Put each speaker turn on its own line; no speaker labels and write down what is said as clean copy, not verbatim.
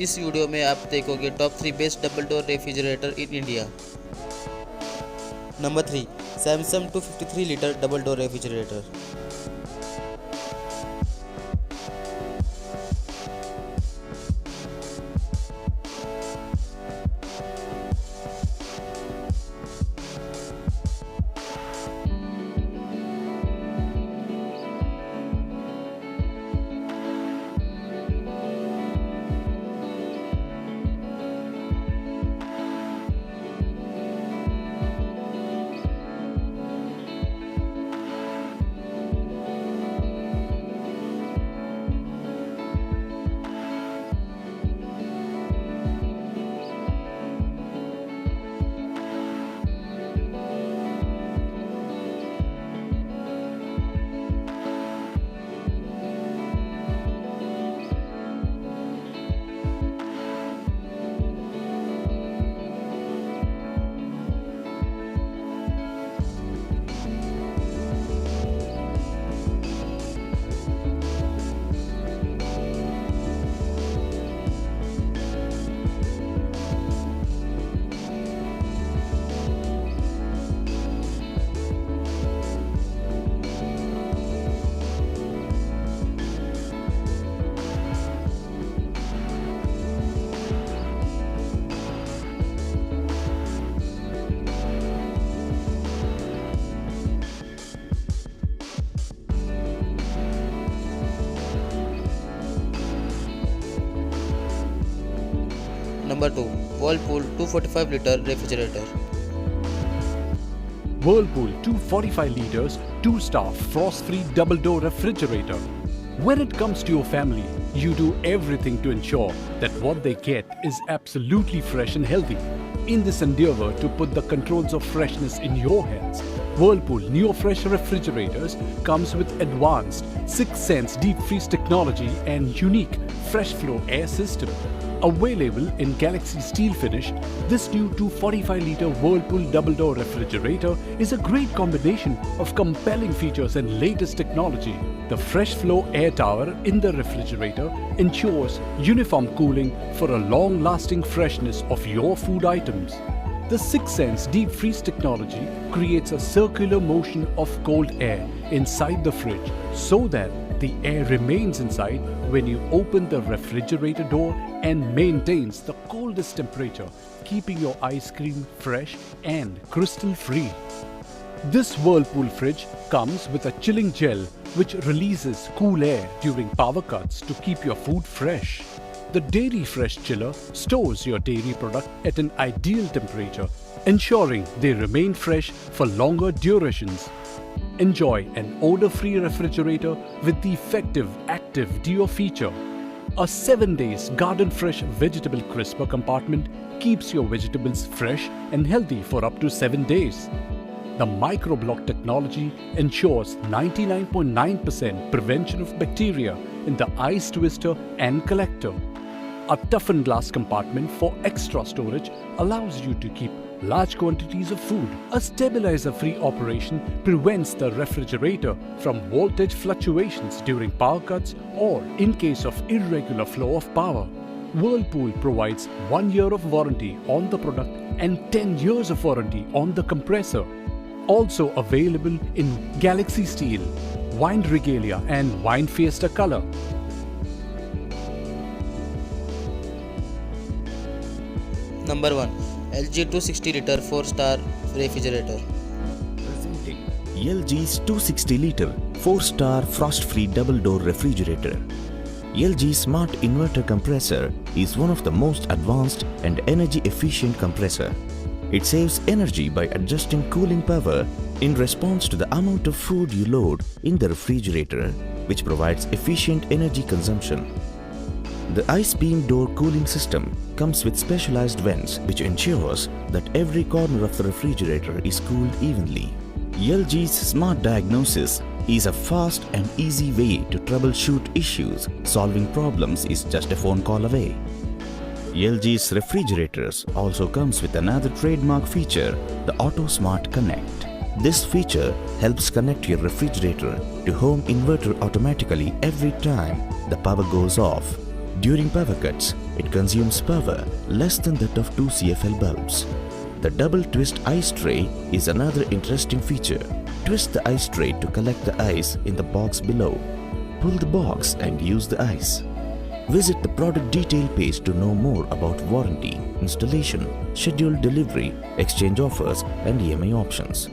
इस वीडियो में आप देखोगे top 3 best double door refrigerator in India. Number 3, Samsung 253 litre double door refrigerator. Number 2, Whirlpool 245 litre refrigerator.
Whirlpool 245 liters 2-star frost-free double-door refrigerator. When it comes to your family, you do everything to ensure that what they get is absolutely fresh and healthy. In this endeavor to put the controls of freshness in your hands, Whirlpool NeoFresh refrigerators comes with advanced 6 Sense deep freeze technology and unique fresh flow air system. Available in Galaxy Steel finish, this new 245-liter Whirlpool double-door refrigerator is a great combination of compelling features and latest technology. The fresh flow air tower in the refrigerator ensures uniform cooling for a long-lasting freshness of your food items. The 6 Sense deep freeze technology creates a circular motion of cold air inside the fridge so that the air remains inside when you open the refrigerator door and maintains the coldest temperature, keeping your ice cream fresh and crystal free. This Whirlpool fridge comes with a chilling gel which releases cool air during power cuts to keep your food fresh. The Dairy Fresh Chiller stores your dairy product at an ideal temperature, ensuring they remain fresh for longer durations. Enjoy an odor-free refrigerator with the effective Active Deo feature. A 7 days garden fresh vegetable crisper compartment keeps your vegetables fresh and healthy for up to 7 days. The microblock technology ensures 99.9% prevention of bacteria in the ice twister and collector. A toughened glass compartment for extra storage allows you to keep large quantities of food. A stabilizer-free operation prevents the refrigerator from voltage fluctuations during power cuts or in case of irregular flow of power. Whirlpool provides 1 year of warranty on the product and 10 years of warranty on the compressor. Also available in Galaxy Steel, Wine Regalia and Wine Fiesta color.
Number 1, LG 260 litre 4-star refrigerator.
Presenting LG's 260 liter 4-star frost-free double-door refrigerator. LG Smart Inverter Compressor is one of the most advanced and energy-efficient compressor. It saves energy by adjusting cooling power in response to the amount of food you load in the refrigerator, which provides efficient energy consumption. The ice beam door cooling system comes with specialized vents which ensures that every corner of the refrigerator is cooled evenly. LG's Smart Diagnosis is a fast and easy way to troubleshoot issues. Solving problems is just a phone call away. LG's refrigerators also comes with another trademark feature, the Auto Smart Connect. This feature helps connect your refrigerator to home inverter automatically every time the power goes off. During power cuts, It consumes power less than that of 2 CFL bulbs. The double twist ice tray is another interesting feature. Twist the ice tray to collect the ice in the box below. Pull the box and use the ice. Visit the product detail page to know more about warranty, installation, scheduled delivery, exchange offers and EMI options.